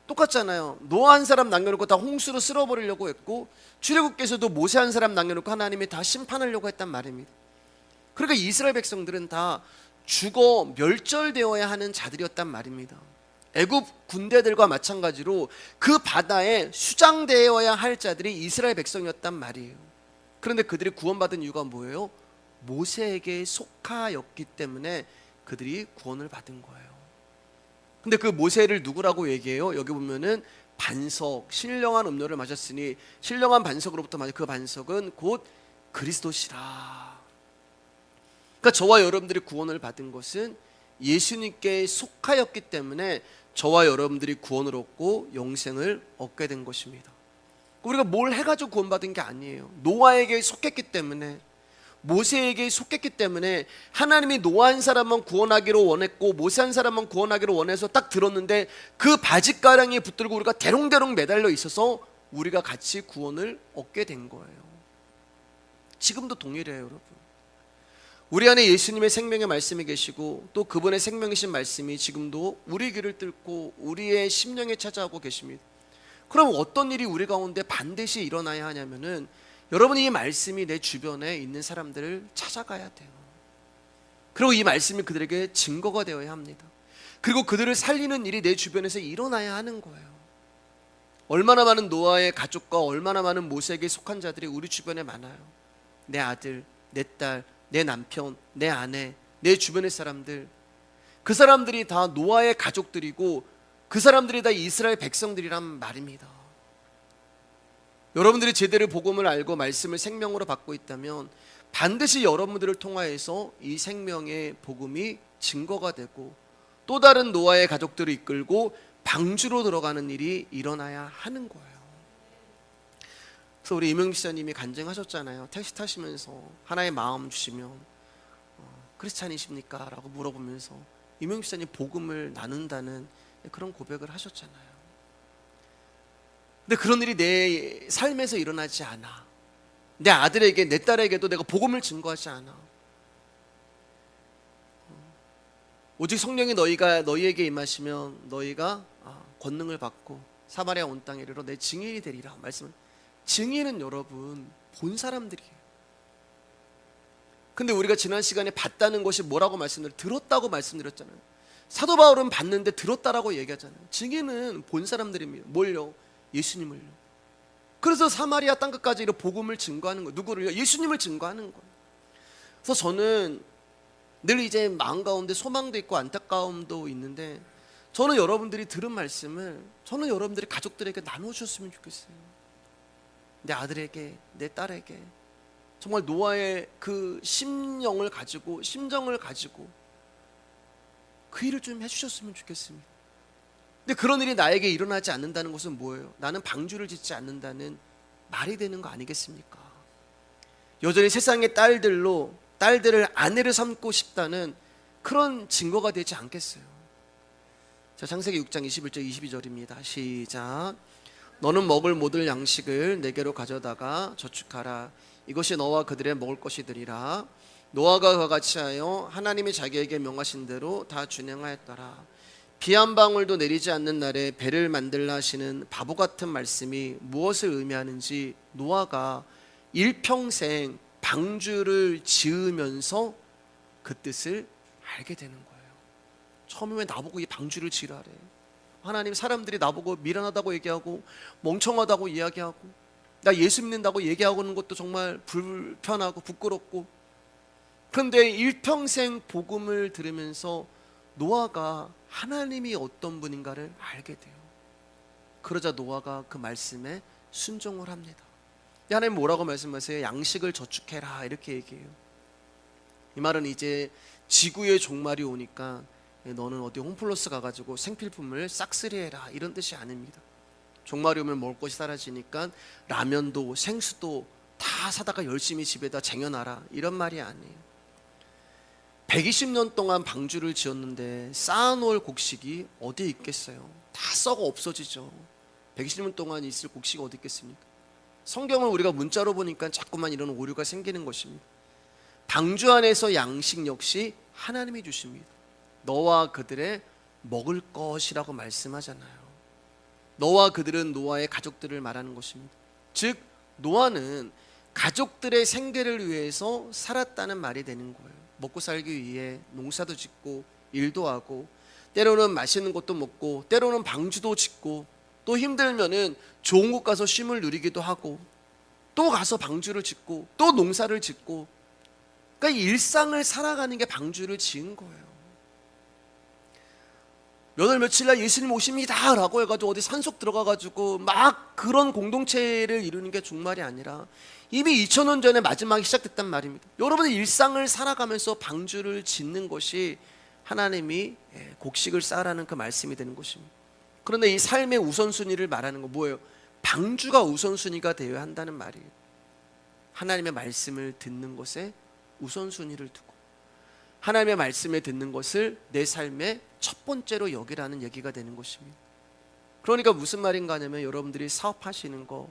똑같잖아요. 노아 한 사람 남겨놓고 다 홍수로 쓸어버리려고 했고 출애굽기에서도 모세 한 사람 남겨놓고 하나님이 다 심판하려고 했단 말입니다. 그러니까 이스라엘 백성들은 다 죽어 멸절되어야 하는 자들이었단 말입니다. 애굽 군대들과 마찬가지로 그 바다에 수장되어야 할 자들이 이스라엘 백성이었단 말이에요. 그런데 그들이 구원받은 이유가 뭐예요? 모세에게 속하였기 때문에 그들이 구원을 받은 거예요. 근데 그 모세를 누구라고 얘기해요? 여기 보면은 반석, 신령한 음료를 마셨으니 신령한 반석으로부터 마신 그 반석은 곧 그리스도시라. 그러니까 저와 여러분들이 구원을 받은 것은 예수님께 속하였기 때문에 저와 여러분들이 구원을 얻고 영생을 얻게 된 것입니다. 우리가 뭘 해가지고 구원받은 게 아니에요. 노아에게 속했기 때문에, 모세에게 속했기 때문에 하나님이 노아 한 사람만 구원하기로 원했고 모세 한 사람만 구원하기로 원해서 딱 들었는데 그 바짓가랑이에 붙들고 우리가 대롱대롱 매달려 있어서 우리가 같이 구원을 얻게 된 거예요. 지금도 동일해요, 여러분. 우리 안에 예수님의 생명의 말씀이 계시고 또 그분의 생명이신 말씀이 지금도 우리 귀를 뚫고 우리의 심령에 찾아오고 계십니다. 그럼 어떤 일이 우리 가운데 반드시 일어나야 하냐면은, 여러분, 이 말씀이 내 주변에 있는 사람들을 찾아가야 돼요. 그리고 이 말씀이 그들에게 증거가 되어야 합니다. 그리고 그들을 살리는 일이 내 주변에서 일어나야 하는 거예요. 얼마나 많은 노아의 가족과 얼마나 많은 모세에게 속한 자들이 우리 주변에 많아요. 내 아들, 내 딸, 내 남편, 내 아내, 내 주변의 사람들, 그 사람들이 다 노아의 가족들이고 그 사람들이 다 이스라엘 백성들이란 말입니다. 여러분들이 제대로 복음을 알고 말씀을 생명으로 받고 있다면 반드시 여러분들을 통하여서 이 생명의 복음이 증거가 되고 또 다른 노아의 가족들을 이끌고 방주로 들어가는 일이 일어나야 하는 거예요. 그래서 우리 이명기 지사님이 간증하셨잖아요. 택시 타시면서 하나의 마음 주시면 크리스찬이십니까? 라고 물어보면서 이명기 지사님 복음을 나눈다는 그런 고백을 하셨잖아요. 근데 그런 일이 내 삶에서 일어나지 않아. 내 아들에게, 내 딸에게도 내가 복음을 증거하지 않아. 오직 성령이 너희에게 임하시면 너희가 권능을 받고 사마리아 온 땅에 이르러 내 증인이 되리라 말씀을. 증인은 여러분 본 사람들이에요. 근데 우리가 지난 시간에 봤다는 것이 뭐라고 들었다고 말씀드렸잖아요. 사도 바울은 봤는데 들었다라고 얘기하잖아요. 증인은 본 사람들입니다. 뭘요? 예수님을요. 그래서 사마리아 땅끝까지 복음을 증거하는 거예요. 누구를요? 예수님을 증거하는 거예요. 그래서 저는 늘 이제 마음 가운데 소망도 있고 안타까움도 있는데, 저는 여러분들이 들은 말씀을 저는 여러분들이 가족들에게 나눠주셨으면 좋겠어요. 내 아들에게, 내 딸에게 정말 노아의 그 심령을 가지고, 심정을 가지고 그 일을 좀 해주셨으면 좋겠습니다. 근데 그런 일이 나에게 일어나지 않는다는 것은 뭐예요? 나는 방주를 짓지 않는다는 말이 되는 거 아니겠습니까? 여전히 세상의 딸들을 아내를 삼고 싶다는 그런 증거가 되지 않겠어요? 자, 창세기 6장 21절 22절입니다. 시작. 너는 먹을 모든 양식을 내게로 가져다가 저축하라. 이것이 너와 그들의 먹을 것이 되리라. 노아가 그와 같이 하여 하나님이 자기에게 명하신 대로 다 준행하였더라. 비 한 방울도 내리지 않는 날에 배를 만들라 하시는 바보 같은 말씀이 무엇을 의미하는지 노아가 일평생 방주를 지으면서 그 뜻을 알게 되는 거예요. 처음에 왜 나보고 이 방주를 지으라래? 하나님, 사람들이 나보고 미련하다고 얘기하고 멍청하다고 이야기하고 나 예수 믿는다고 얘기하는 것도 정말 불편하고 부끄럽고, 그런데 일평생 복음을 들으면서 노아가 하나님이 어떤 분인가를 알게 돼요. 그러자 노아가 그 말씀에 순종을 합니다. 하나님 뭐라고 말씀하세요? 양식을 저축해라 이렇게 얘기해요. 이 말은 이제 지구의 종말이 오니까 너는 어디 홈플러스 가가지고 생필품을 싹쓸이해라 이런 뜻이 아닙니다. 종말이 오면 먹을 것이 사라지니까 라면도 생수도 다 사다가 열심히 집에다 쟁여놔라 이런 말이 아니에요. 120년 동안 방주를 지었는데 쌓아놓을 곡식이 어디 있겠어요? 다 썩어 없어지죠. 120년 동안 있을 곡식이 어디 있겠습니까? 성경을 우리가 문자로 보니까 자꾸만 이런 오류가 생기는 것입니다. 방주 안에서 양식 역시 하나님이 주십니다. 너와 그들의 먹을 것이라고 말씀하잖아요. 너와 그들은 노아의 가족들을 말하는 것입니다. 즉 노아는 가족들의 생계를 위해서 살았다는 말이 되는 거예요. 먹고 살기 위해 농사도 짓고 일도 하고 때로는 맛있는 것도 먹고 때로는 방주도 짓고 또 힘들면은 좋은 곳 가서 쉼을 누리기도 하고 또 가서 방주를 짓고 또 농사를 짓고, 그러니까 일상을 살아가는 게 방주를 지은 거예요. 몇 월 며칠 날 예수님 오십니다 라고 해가지고 어디 산속 들어가가지고 막 그런 공동체를 이루는 게 종말이 아니라 이미 2000년 전에 마지막이 시작됐단 말입니다. 여러분의 일상을 살아가면서 방주를 짓는 것이 하나님이 곡식을 쌓으라는 그 말씀이 되는 것입니다. 그런데 이 삶의 우선순위를 말하는 건 뭐예요? 방주가 우선순위가 되어야 한다는 말이에요. 하나님의 말씀을 듣는 것에 우선순위를 두고 하나님의 말씀을 듣는 것을 내 삶의 첫 번째로 여기라는 얘기가 되는 것입니다. 그러니까 무슨 말인가 하냐면 여러분들이 사업하시는 거,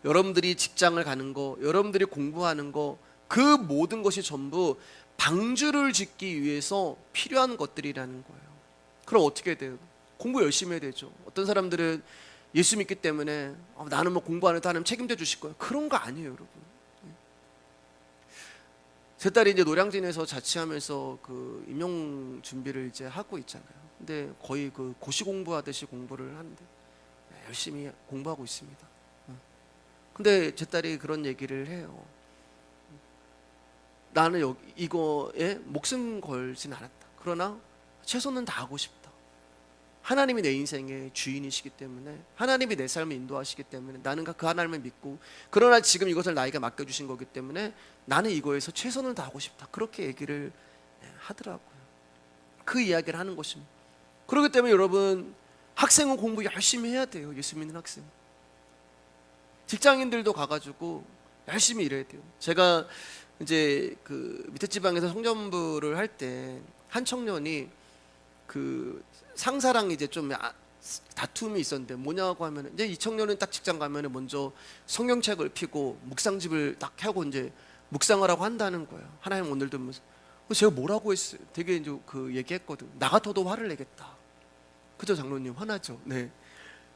여러분들이 직장을 가는 거, 여러분들이 공부하는 거, 그 모든 것이 전부 방주를 짓기 위해서 필요한 것들이라는 거예요. 그럼 어떻게 돼요? 공부 열심히 해야 되죠. 어떤 사람들은 예수 믿기 때문에 나는 뭐 공부 안 해도 하나님 책임져 주실 거예요. 그런 거 아니에요, 여러분. 제 딸이 이제 노량진에서 자취하면서 그 임용 준비를 이제 하고 있잖아요. 근데 거의 그 고시 공부하듯이 공부를 하는데 열심히 공부하고 있습니다. 근데 제 딸이 그런 얘기를 해요. 나는 이거에 목숨 걸진 않았다. 그러나 최선은 다하고 싶다. 하나님이 내 인생의 주인이시기 때문에, 하나님이 내 삶을 인도하시기 때문에 나는 그 하나님을 믿고, 그러나 지금 이것을 나에게 맡겨주신 거기 때문에 나는 이거에서 최선을 다하고 싶다. 그렇게 얘기를 하더라고요. 그 이야기를 하는 것입니다. 그렇기 때문에 여러분, 학생은 공부 열심히 해야 돼요. 예수 믿는 학생. 직장인들도 가가지고 열심히 일해야 돼요. 제가 이제 그 밑에 지방에서 성전부를 할 때 한 청년이 그 상사랑 이제 좀 다툼이 있었는데 뭐냐고 하면, 이제 이 청년은 딱 직장 가면은 먼저 성경책을 펴고 묵상집을 딱 하고 이제 묵상을 하고 한다는 거예요. 하나님 오늘도 제가 뭐라고 했어요? 되게 이제 그 얘기했거든. 나 같아도 화를 내겠다. 그죠, 장로님? 화나죠? 네.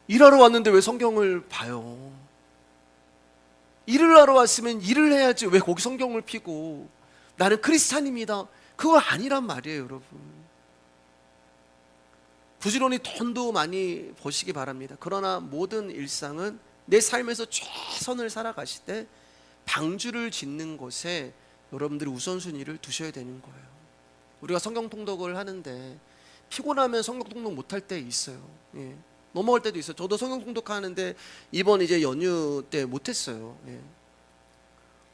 일하러 왔는데 왜 성경을 봐요? 일을 하러 왔으면 일을 해야지 왜 거기 성경을 펴고 나는 크리스찬입니다. 그거 아니란 말이에요, 여러분. 부지런히 돈도 많이 버시기 바랍니다. 그러나 모든 일상은 내 삶에서 최선을 살아가실 때 방주를 짓는 것에 여러분들이 우선순위를 두셔야 되는 거예요. 우리가 성경 통독을 하는데 피곤하면 성경 통독 못할 때 있어요. 예. 넘어갈 때도 있어요. 저도 성경 통독하는데 이번 이제 연휴 때 못했어요. 예.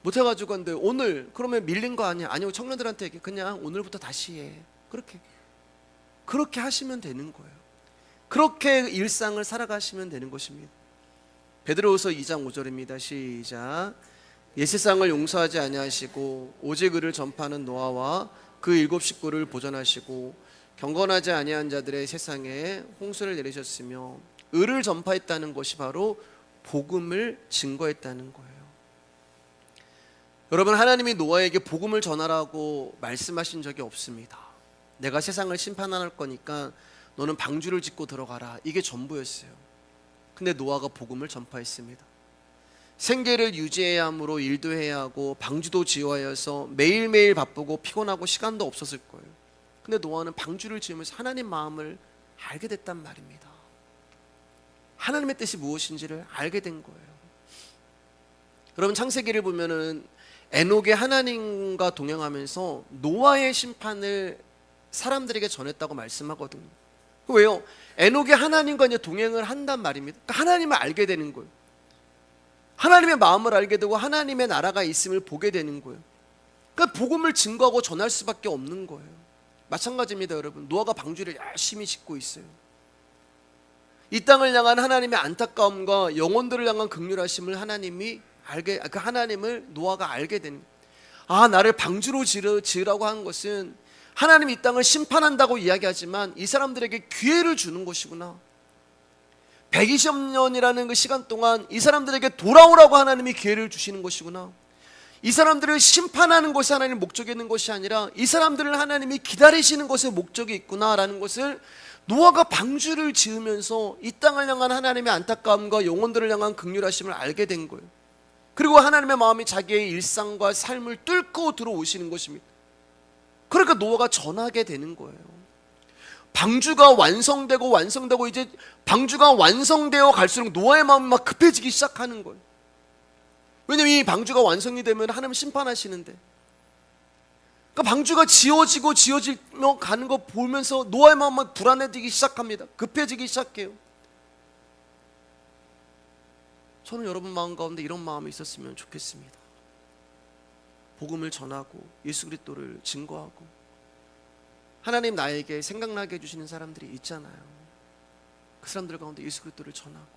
못해가지고 근데 오늘 그러면 밀린 거 아니야? 아니요, 청년들한테 얘기해. 그냥 오늘부터 다시 해. 그렇게 하시면 되는 거예요. 그렇게 일상을 살아가시면 되는 것입니다. 베드로후서 2장 5절입니다. 시작. 옛 세상을 용서하지 아니하시고 오직 의를 전파하는 노아와 그 7 식구를 보존하시고 경건하지 아니한 자들의 세상에 홍수를 내리셨으며, 의를 전파했다는 것이 바로 복음을 증거했다는 거예요. 여러분, 하나님이 노아에게 복음을 전하라고 말씀하신 적이 없습니다. 내가 세상을 심판할 거니까 너는 방주를 짓고 들어가라. 이게 전부였어요. 근데 노아가 복음을 전파했습니다. 생계를 유지해야 하므로 일도 해야 하고 방주도 지어야 해서 매일매일 바쁘고 피곤하고 시간도 없었을 거예요. 근데 노아는 방주를 지으면서 하나님 마음을 알게 됐단 말입니다. 하나님의 뜻이 무엇인지를 알게 된 거예요. 여러분, 창세기를 보면은 에녹이 하나님과 동행하면서 노아의 심판을 사람들에게 전했다고 말씀하거든요. 왜요? 에녹이 하나님과 이제 동행을 한단 말입니다. 그러니까 하나님을 알게 되는 거예요. 하나님의 마음을 알게 되고 하나님의 나라가 있음을 보게 되는 거예요. 그러니까 복음을 증거하고 전할 수밖에 없는 거예요. 마찬가지입니다, 여러분. 노아가 방주를 열심히 짓고 있어요. 이 땅을 향한 하나님의 안타까움과 영혼들을 향한 긍휼하심을 그 하나님을 노아가 알게 되는 거예요. 나를 방주로 지으라고 한 것은 하나님이 이 땅을 심판한다고 이야기하지만 이 사람들에게 기회를 주는 것이구나. 120년이라는 그 시간 동안 이 사람들에게 돌아오라고 하나님이 기회를 주시는 것이구나. 이 사람들을 심판하는 것이 하나님의 목적이 있는 것이 아니라 이 사람들을 하나님이 기다리시는 것에 목적이 있구나라는 것을 노아가 방주를 지으면서 이 땅을 향한 하나님의 안타까움과 영혼들을 향한 긍휼하심을 알게 된 거예요. 그리고 하나님의 마음이 자기의 일상과 삶을 뚫고 들어오시는 것입니다. 그러니까 노아가 전하게 되는 거예요. 방주가 완성되고 이제 방주가 완성되어 갈수록 노아의 마음이 막 급해지기 시작하는 거예요. 왜냐면 이 방주가 완성이 되면 하나님 심판하시는데, 그러니까 방주가 지어지며 가는 거 보면서 노아의 마음은 불안해지기 시작합니다. 급해지기 시작해요. 저는 여러분 마음 가운데 이런 마음이 있었으면 좋겠습니다. 복음을 전하고 예수 그리스도를 증거하고 하나님 나에게 생각나게 해주시는 사람들이 있잖아요. 그 사람들 가운데 예수 그리스도를 전하고,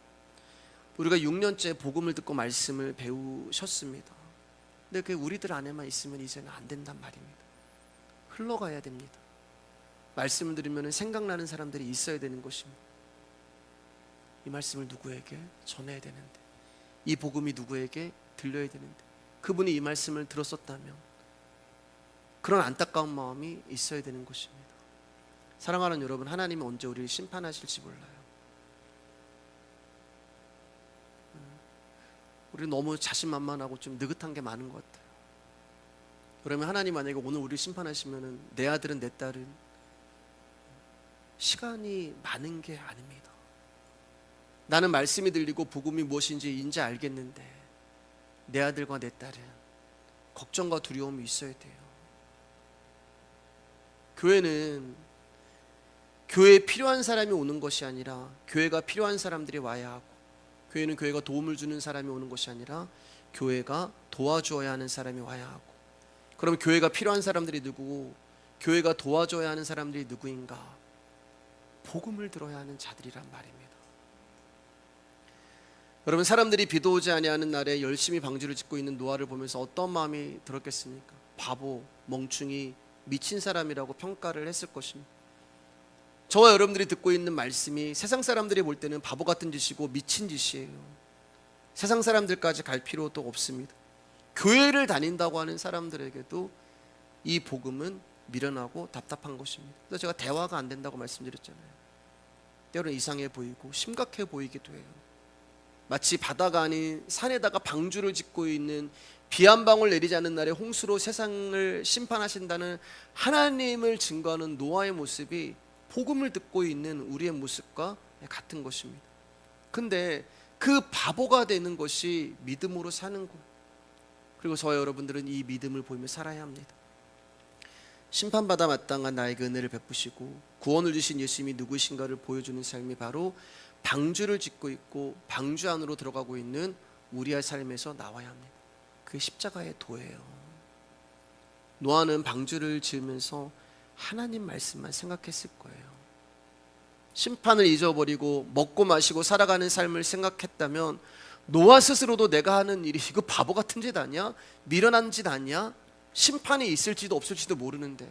우리가 6년째 복음을 듣고 말씀을 배우셨습니다. 근데 그게 우리들 안에만 있으면 이제는 안 된단 말입니다. 흘러가야 됩니다. 말씀을 들으면 생각나는 사람들이 있어야 되는 것입니다. 이 말씀을 누구에게 전해야 되는데, 이 복음이 누구에게 들려야 되는데, 그분이 이 말씀을 들었었다면 그런 안타까운 마음이 있어야 되는 것입니다. 사랑하는 여러분, 하나님은 언제 우리를 심판하실지 몰라요. 우리는 너무 자신만만하고 좀 느긋한 게 많은 것 같아요. 그러면 하나님 만약에 오늘 우리를 심판하시면 내 아들은 내 딸은 시간이 많은 게 아닙니다. 나는 말씀이 들리고 복음이 무엇인지 인지 알겠는데 내 아들과 내 딸은 걱정과 두려움이 있어야 돼요. 교회는 교회에 필요한 사람이 오는 것이 아니라 교회가 필요한 사람들이 와야 하고, 교회는 교회가 도움을 주는 사람이 오는 것이 아니라 교회가 도와주어야 하는 사람이 와야 하고, 그럼 교회가 필요한 사람들이 누구고 교회가 도와줘야 하는 사람들이 누구인가? 복음을 들어야 하는 자들이란 말입니다. 여러분, 사람들이 비도 오지 아니하는 날에 열심히 방주를 짓고 있는 노아를 보면서 어떤 마음이 들었겠습니까? 바보, 멍충이, 미친 사람이라고 평가를 했을 것입니다. 저와 여러분들이 듣고 있는 말씀이 세상 사람들이 볼 때는 바보 같은 짓이고 미친 짓이에요. 세상 사람들까지 갈 필요도 없습니다. 교회를 다닌다고 하는 사람들에게도 이 복음은 미련하고 답답한 것입니다. 그래서 제가 대화가 안 된다고 말씀드렸잖아요. 때로는 이상해 보이고 심각해 보이기도 해요. 마치 바다가 아닌 산에다가 방주를 짓고 있는, 비 한 방울 내리지 않는 날에 홍수로 세상을 심판하신다는 하나님을 증거하는 노아의 모습이 복음을 듣고 있는 우리의 모습과 같은 것입니다. 근데 그 바보가 되는 것이 믿음으로 사는 것, 그리고 저와 여러분들은 이 믿음을 보이며 살아야 합니다. 심판받아 마땅한 나에게 은혜를 베푸시고 구원을 주신 예수님이 누구신가를 보여주는 삶이 바로 방주를 짓고 있고 방주 안으로 들어가고 있는 우리의 삶에서 나와야 합니다. 그게 십자가의 도예요. 노아는 방주를 지으면서 하나님 말씀만 생각했을 거예요. 심판을 잊어버리고 먹고 마시고 살아가는 삶을 생각했다면 노아 스스로도 내가 하는 일이 이거 바보 같은 짓 아니야? 미련한 짓 아니야? 심판이 있을지도 없을지도 모르는데,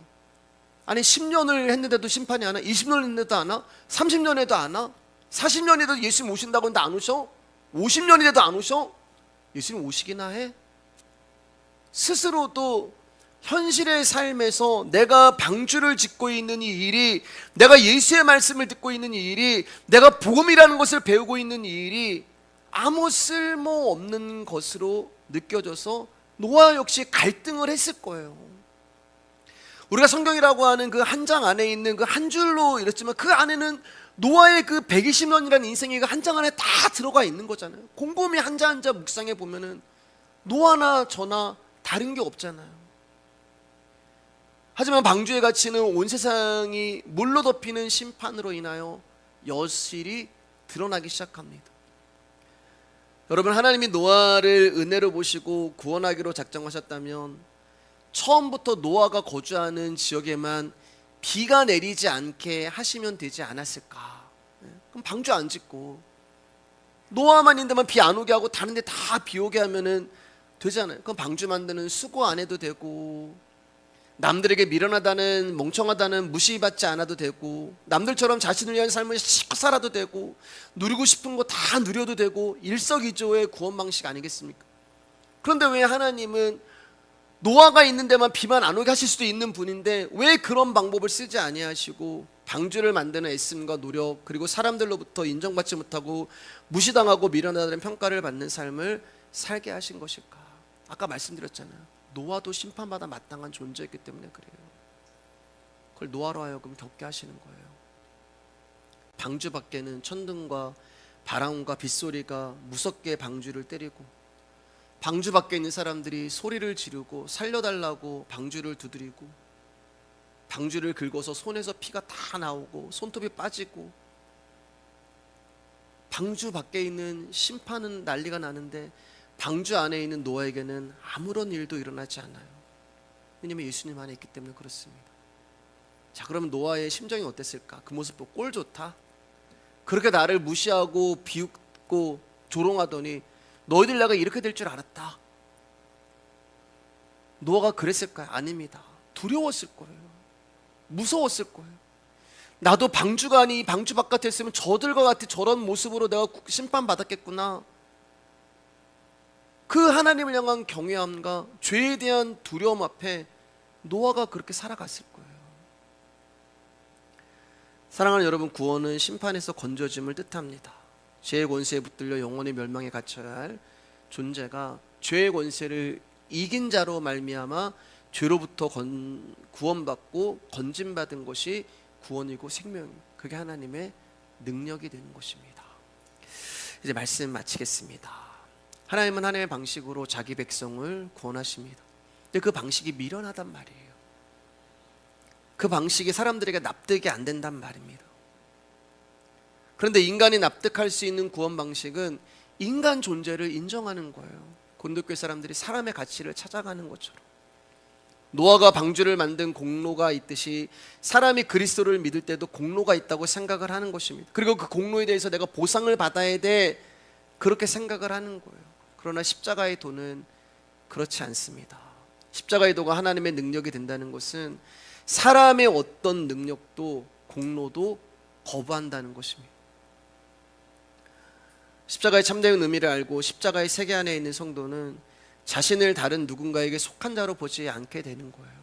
아니 10년을 했는데도 심판이 안 와? 20년 했는데도 안 와? 30년 해도 안 와? 40년 해도 예수님 오신다고 했는데 안 오셔? 50년이 돼도 안 오셔? 예수님 오시기나 해? 스스로도 현실의 삶에서 내가 방주를 짓고 있는 이 일이, 내가 예수의 말씀을 듣고 있는 이 일이, 내가 복음이라는 것을 배우고 있는 이 일이 아무 쓸모없는 것으로 느껴져서 노아 역시 갈등을 했을 거예요. 우리가 성경이라고 하는 그 한 장 안에 있는 그 한 줄로 이랬지만 그 안에는 노아의 그 120년이라는 인생이 그 한 장 안에 다 들어가 있는 거잖아요. 곰곰이 한자 한자 묵상해 보면은 노아나 저나 다른 게 없잖아요. 하지만 방주의 가치는 온 세상이 물로 덮이는 심판으로 인하여 여실히 드러나기 시작합니다. 여러분, 하나님이 노아를 은혜로 보시고 구원하기로 작정하셨다면 처음부터 노아가 거주하는 지역에만 비가 내리지 않게 하시면 되지 않았을까? 그럼 방주 안 짓고 노아만 있는 데만 비 안 오게 하고 다른 데 다 비 오게 하면은 되잖아요. 그럼 방주 만드는 수고 안 해도 되고, 남들에게 미련하다는, 멍청하다는 무시받지 않아도 되고, 남들처럼 자신을 위한 삶을 실컷 살아도 되고, 누리고 싶은 거 다 누려도 되고, 일석이조의 구원 방식 아니겠습니까? 그런데 왜 하나님은 노아가 있는 데만 비만 안 오게 하실 수도 있는 분인데 왜 그런 방법을 쓰지 아니하시고 방주를 만드는 애씀과 노력, 그리고 사람들로부터 인정받지 못하고 무시당하고 미련하다는 평가를 받는 삶을 살게 하신 것일까? 아까 말씀드렸잖아요. 노아도 심판받아 마땅한 존재였기 때문에 그래요. 그걸 노아로 하여금 겪게 하시는 거예요. 방주 밖에는 천둥과 바람과 빗소리가 무섭게 방주를 때리고, 방주 밖에 있는 사람들이 소리를 지르고 살려달라고 방주를 두드리고, 방주를 긁어서 손에서 피가 다 나오고 손톱이 빠지고, 방주 밖에 있는 심판은 난리가 나는데 방주 안에 있는 노아에게는 아무런 일도 일어나지 않아요. 왜냐하면 예수님 안에 있기 때문에 그렇습니다. 자, 그러면 노아의 심정이 어땠을까? 그 모습 보고 꼴 좋다. 그렇게 나를 무시하고 비웃고 조롱하더니 너희들 내가 이렇게 될 줄 알았다. 노아가 그랬을까요? 아닙니다. 두려웠을 거예요. 무서웠을 거예요. 나도 방주가 아니 방주 바깥에 있으면 저들과 같이 저런 모습으로 내가 심판받았겠구나. 그 하나님을 향한 경외함과 죄에 대한 두려움 앞에 노아가 그렇게 살아갔을 거예요. 사랑하는 여러분, 구원은 심판에서 건져짐을 뜻합니다. 죄의 권세에 붙들려 영원히 멸망에 갇혀야 할 존재가 죄의 권세를 이긴 자로 말미암아 죄로부터 구원받고 건짐받은 것이 구원이고 생명입니다. 그게 하나님의 능력이 되는 것입니다. 이제 말씀 마치겠습니다. 하나님은 하나님의 방식으로 자기 백성을 구원하십니다. 근데 그 방식이 미련하단 말이에요. 그 방식이 사람들에게 납득이 안 된단 말입니다. 그런데 인간이 납득할 수 있는 구원 방식은 인간 존재를 인정하는 거예요. 고린도교회 사람들이 사람의 가치를 찾아가는 것처럼 노아가 방주를 만든 공로가 있듯이 사람이 그리스도를 믿을 때도 공로가 있다고 생각을 하는 것입니다. 그리고 그 공로에 대해서 내가 보상을 받아야 돼, 그렇게 생각을 하는 거예요. 그러나 십자가의 도는 그렇지 않습니다. 십자가의 도가 하나님의 능력이 된다는 것은 사람의 어떤 능력도 공로도 거부한다는 것입니다. 십자가의 참된 의미를 알고 십자가의 세계 안에 있는 성도는 자신을 다른 누군가에게 속한 자로 보지 않게 되는 거예요.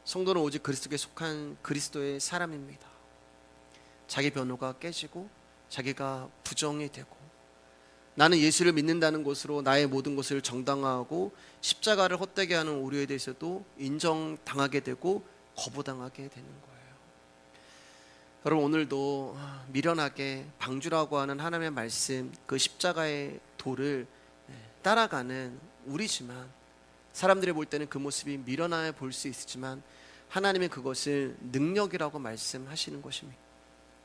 성도는 오직 그리스도께 속한 그리스도의 사람입니다. 자기 변호가 깨지고 자기가 부정이 되고 나는 예수를 믿는다는 것으로 나의 모든 것을 정당화하고 십자가를 헛되게 하는 오류에 대해서도 인정당하게 되고 거부당하게 되는 거예요. 여러분, 오늘도 미련하게 방주라고 하는 하나님의 말씀, 그 십자가의 도를 따라가는 우리지만, 사람들이 볼 때는 그 모습이 미련해 볼 수 있지만 하나님은 그것을 능력이라고 말씀하시는 것입니다.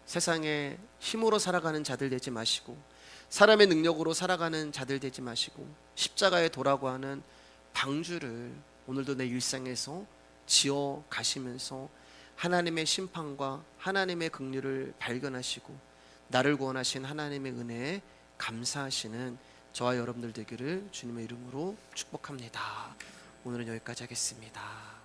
세상에 힘으로 살아가는 자들 되지 마시고 사람의 능력으로 살아가는 자들 되지 마시고 십자가의 도라고 하는 방주를 오늘도 내 일상에서 지어 가시면서 하나님의 심판과 하나님의 긍휼을 발견하시고 나를 구원하신 하나님의 은혜에 감사하시는 저와 여러분들 되기를 주님의 이름으로 축복합니다. 오늘은 여기까지 하겠습니다.